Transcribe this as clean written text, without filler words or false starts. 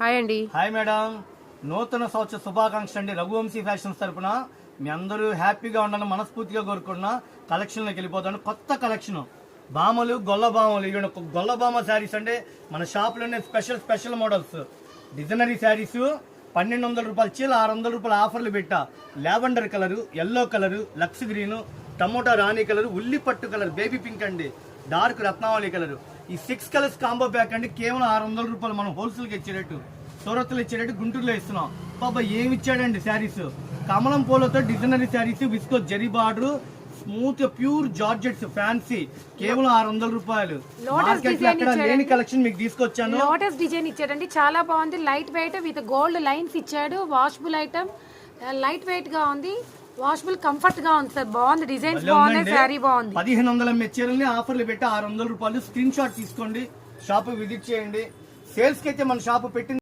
Hi అండి. Hi madam, నూతన సంవత్సర శుభాకాంక్షలు అండి. రఘువంశీ ఫ్యాషన్స్ తరపున మీ అందరూ హ్యాపీగా ఉండాలని మనస్ఫూర్తిగా కోరుకున్న కలెక్షన్లోకి వెళ్ళిపోతాను. కొత్త కలెక్షన్ బామలు, గొల్ల బామలు. ఇవి గొల్ల బామ శారీస్ అంటే మన షాప్లోనే స్పెషల్ మోడల్స్ డిజైనరీ శారీస్. 1200 రూపాయల చీల 600 రూపాయల ఆఫర్లు పెట్టా. లావెండర్ కలరు, ఎల్లో కలరు, లక్స్ గ్రీను, టమోటా రాణి కలరు, ఉల్లి పట్టు కలర్, బేబీ పింక్ అండి, డార్క్ రత్నావళి కలరు. ఈ 6 కలర్స్ కాంబో ప్యాక్ అండి. కేవలం 600 రూపాయలు. మనం హోల్సేల్కి ఇచ్చేటట్టు, సూరత్లో ఇచ్చేటట్టు, గుంటూరులో ఇస్తున్నాం. బాబా ఏమి ఇచ్చాడండి శారీస్. కమలం పూలతో designery saris, visco zari border, smooth pure georgettes fancy, కేవలం 600 రూపాయలు. మార్కెట్ లో ఎక్కడ లేని కలెక్షన్ మీకు తీసుకొచ్చాను. లోటస్ డిజైన్ ఇచ్చాడండి, చాలా బాగుంది. Light weight with gold lines ఇచ్చాడు. వాషబుల్ ఐటమ్, లైట్ వెయిట్ గా ఉంది, వాషబుల్ కంఫర్ట్ గా ఉంది సార్. బాగుంది, డిజైన్స్ బాగున్నాయి, శారీ బాగుంది. 1500 మెచ్చర్ని ఆఫర్లు పెట్టి 600 రూపాయలు. స్క్రీన్ షాట్ తీసుకోండి, షాప్ విజిట్ చేయండి. సేల్స్ కి అయితే మన షాప్ పెట్టింది.